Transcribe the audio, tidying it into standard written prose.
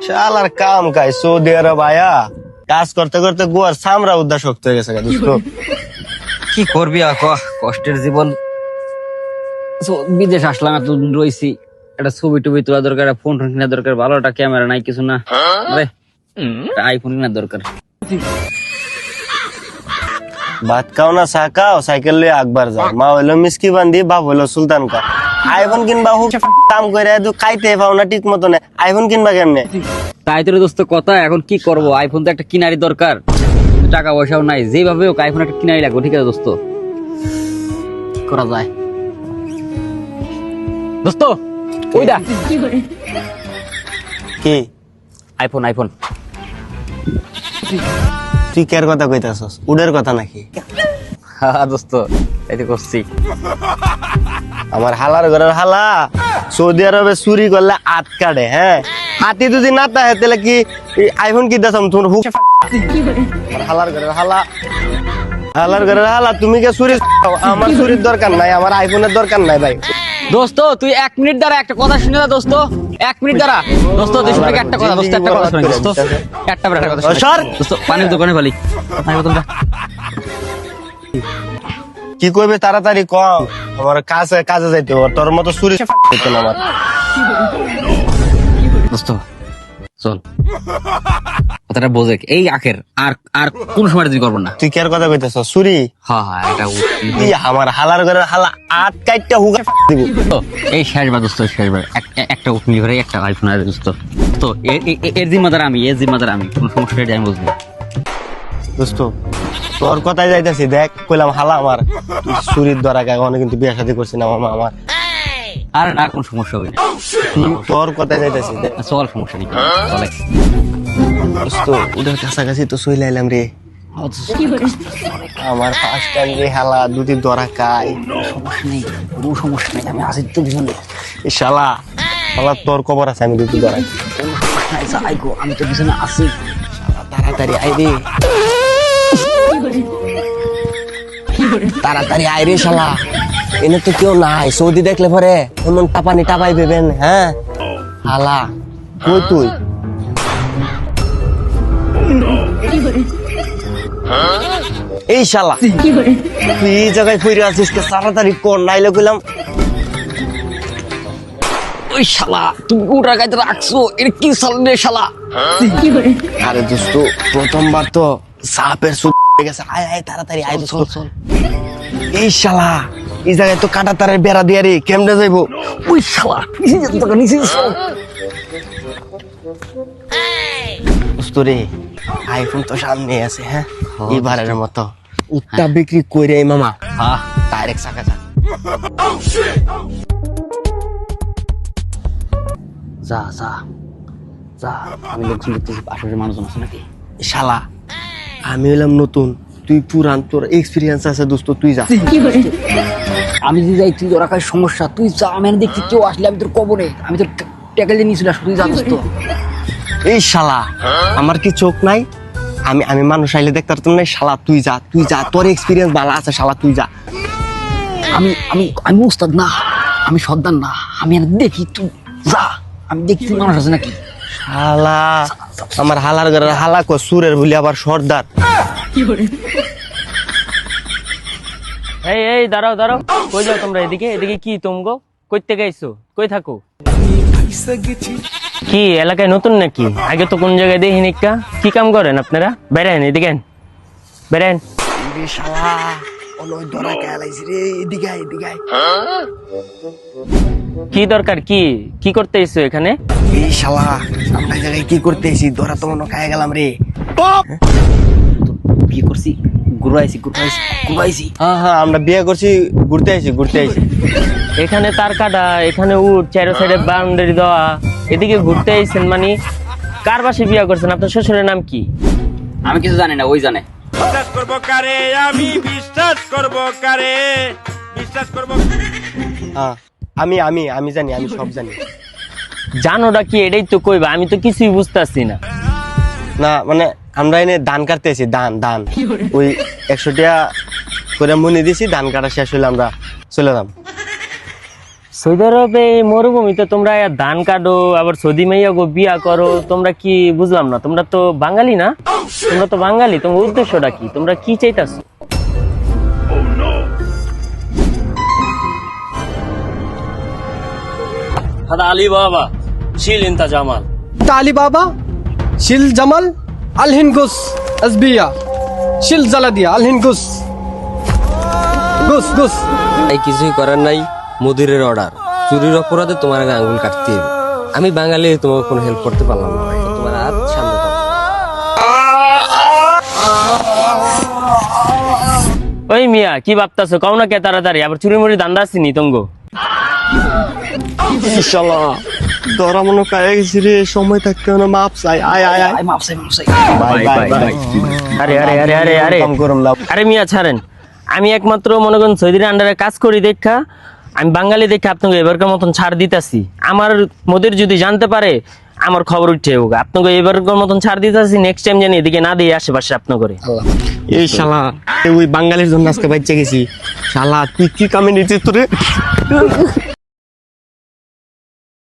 শালার কাম খাই সৌদি আরব আয়া কাজ করতে করতে গোয়ার সামরা উদ্দাস শক্ত হয়ে গেছে দোস্ত। কি করবি আর কষ্টের জীবন। বিদেশ আসলাম, এতদিন রয়েছি, একটা ছবি টবি তোলা দরকার, ফোন টোন কেনার দরকার, ভালো একটা ক্যামেরা নাই কিছু না, আইফোন কেনার দরকার। ভাত খাও না চা খাও, সাইকেল লিয়ে আকবার যাও, মা হইলো মিসকি বান্ধি, বাপ হইলো সুলতান কা। আইফোন কিনবা হুক কাম করে খাইতে পাও না ঠিক মতনে, আইফোন কিনবা কেমনে? তাই তোর দোস্ত কথা, এখন কি করব, আইফোন তো একটা কিনারই দরকার, টাকা পয়সাও নাই, যেভাবে হোক আইফোন একটা কিনারই লাগবে। ঠিক আছে দোস্ত, কি করা যায় দোস্ত? ওইটা কি আইফোন, আইফোন। তুই কের কথা কইতাছস, উডের কথা নাকি? হ্যাঁ দোস্ত, এই তো করছি। আমার হালার ঘরের হালা সৌদি আরবে চুরি করলে আট কাটে। হ্যাঁ, হাতি যদি না থাকে তাহলে কি আইফোন কি দাম তোমার হুক? আমার হালার ঘরের হালা, হালার ঘরের হালা, তুমি কে চুরি? আমার চুরির দরকার নাই, আমার আইফোনের দরকার নাই ভাই। দোস্ত তুই 1 মিনিট দ্বারা একটা কথা শুনে যা দোস্ত, 1 মিনিট দ্বারা দোস্ত, তুই শুনে একটা কথা দোস্ত, একটা কথা শুনে দোস্ত, একটা কথা শুনে। সর দোস্ত, পানির দোকানে ফালি পানি বোতলটা। কি কইবে তাড়াতাড়ি কম, আমার কাছে কাজে যাইতে হবে, তোর মতো চুরি হইতো না আমার। দোস্ত চল, কথাটা বোঝে এই আখের, আর আর কোন সময় তুই করবো না। তুই কের কথা কইতাছস? চুরি? হ্যাঁ হ্যাঁ, এটা আমার হালার ঘরের হালা আট কাইটটা হুকা দিব। এই শেষবার দোস্ত, শেষবার একটা উঠনি করে একটা আইফোন আছে দোস্ত। তো এর জিম্মাদার আমি, এর জিম্মাদার আমি, কোনো সমস্যা নেই, আমি বুঝবো। দোস্ত তোর কথাই যাইতাছি, দেখ কইলাম হালা আমার চুরির দ্বারা গায়ে কিন্তু বিয়ে শাদী করছি না মামা আমার। আর না কোনো সমস্যা হবে না, তোর কথাই যাইতাছি দেখ। চল, সমস্যা নেই, চলে। দোস্ত ওদের কাছাকাছি তো চলে আইলাম রে, আমার ফার্স্ট টাইম রে হালা দুটি দরা খাই। সমস্যা নেই, কোনো সমস্যা নেই, আমি আসি তো পিছনে। এই শালা শালা তোর খবর আছে, আমি দুটি দরা আমি তো পিছনে আসি। তাড়াতাড়ি আই রে, তাড়াতাড়ি আই রে শালা, এনে তো কেউ নাই, সৌদি দেখলে পরে এমন টাপানি টাপাই দেবেন। হ্যাঁ হালা কই তুই? এই শালা তুই এই জায়গায় ফিরে আসিস, তাড়াতাড়ি কর, নাইলে কইলাম। ওই শালা তুমি ওটার গাইতে রাখছো, এটা কি সালে শালা? আরে দোস্ত প্রথমবার তো সাপের সুপ গেছে, আয় আয় তাড়াতাড়ি আয় দোস্ত। চল। এই শালা এই জায়গায় তো কাটা তারের বেড়া দিয়া রে, কেমনে যাইবো? ওই শালা নিচে চল। দোস্ত রে আইফোন তো সামনে আছে। হ্যাঁ এবারের মতো উত্তা বিক্রি কইরে মামা, হ্যাঁ ডাইরেক্ট চাকা যা। যা যা যা, আমি লোকজন দেখতেছি, আশেপাশে মানুষজন আছে নাকি? শালা আমি হলাম নতুন, তুই পুরান, তোর এক্সপিরিয়েন্স আছে দোস্ত, তুই যা। আমি যদি যাই তুই ওরা কাছে সমস্যা, তুই যা, আমি দেখছি কেউ আসলে আমি তোর কবরে, আমি তোর ট্যাকেল দিয়ে নিয়েছিল, তুই যা দোস্ত। এই শালা আমার কি চোখ নাই? আমি আমি মানুষ আইলে দেখতে পারতাম না? শালা তুই যা, তুই যা, তোর এক্সপিরিয়েন্স ভালো আছে, শালা তুই যা। আমি আমি আমি উস্তাদ না, আমি সর্দার না, আমি আর দেখি, তুই যা, আমি দেখি তুই মানুষ আছে নাকি। শালা আমার হালার ঘরের হালা কো সুরের বলি আবার সর্দার। এই এই দাঁড়াও দাঁড়াও, কই যাও তোমরা? এদিকে এদিকে কি তোমগো? কই থেকে আইছো? কই থাকো? কি এলাকায় নতুন নাকি? আগে তো কোন জায়গায় দেখি নিকা। কি কাম করেন আপনারা? বেরেন এদিকে, বেরেন। রে শালা ওই ধরা খেলাইছি রে, এদিকে আয়, এদিকে আয়। কি দরকার? কি কি করতে আইছো এখানে? এই শালা আমরা এই জায়গায় কি করতে এসেছি? ধরা তো মনে খাই গেলাম রে। বিয়ে করছি, ঘুরাইছি। হ্যাঁ হ্যাঁ আমরা বিয়ে করছি, ঘুরতে আইছি, ঘুরতে আইছি। এখানে তার কাটা, এখানে উঠ, চারো সাইডে বাউন্ডারি দেওয়া, এদিকে ঘুরতে আইছেন মানে? কার বাসে বিয়ে করছেন? আপনার শ্বশুরের নাম কি? আমি কিছু জানি না, ওই জানে। বিশ্বাস করবো কারে, আমি বিশ্বাস করবো কারে, বিশ্বাস করবো। হ্যাঁ আমি আমি আমি জানি, আমি সব জানি। জানোটা কি এটাই তো কইবা, আমি তো কিছুই বুঝতেছি না। না মানে আমরা এনে ধান কাটতেছি, ধান ধান ওই 100 টাকা করে মনে দিছি, ধান কাটা শেষ হলে আমরা চলে যাম। সৌদি আরবে এই মরুভূমিতে তোমরা ধান কাটো, আবার সৌদি মাইয়া গো বিয়া করো, তোমরা কি বুঝলাম না? তোমরা তো বাঙালি না? তোমরা তো বাঙালি, তোমার উদ্দেশ্যটা কি? তোমরা কি চাইতাছো? هذا علي بابا شيل انت جمال علي بابا شيل جمال الهنجوس أزبية شيل زلدية الهنجوس গুস এই কিছুই করার নাই, মুদিরের অর্ডার। চুরির অপরাধে তোমার আগে আঙ্গুল কাটতে হবে। আমি বাঙালি, তোমাকে কোনো হেল্প করতে পারলাম না, তোমার হাত সামনে দাও। ওই মিয়া কি ভাবতাছো? কও না কে তাড়াতাড়ি, আবার চুরি মুড়ি দান্দা আসিনি তঙ্গো। ইনশাআল্লাহ ধরা মনে কায়ে গেছি রে, সময় থাকতে না মাপ চাই। আয় আয় আয় মাপ চাই মাপ চাই। Bye bye bye. আরে আরে আরে আরে আরে কাম করম লাভ। আরে মিয়া ছাড়েন, আমি একমাত্র মনে করেন সৌদির আন্ডারে কাজ করি দেখা, আমি বাঙালি দেখে আপনাকে এবারকার মতন ছাড় দিতাছি। আমার মোদের যদি জানতে পারে আমার খবর উঠে হোক, আপনাকে এবারকার মতন ছাড় দিতাছি। নেক্সট টাইম জানি এদিকে না দিয়ে আশেপাশে আপনার করে। এই শালা ওই বাঙালির জন্য আজকে বাইচে গেছি। শালা তুই কি কামে নিতিস তোরে?